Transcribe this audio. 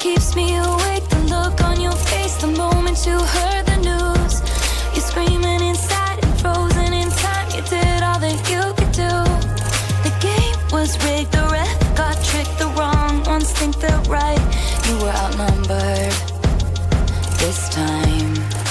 keeps me awake, the look on your face the moment you heard the news. You're screaming inside and frozen in time. You did all that you could do. The game was rigged, the ref got tricked. The wrong ones think they're right. You were outnumbered this time.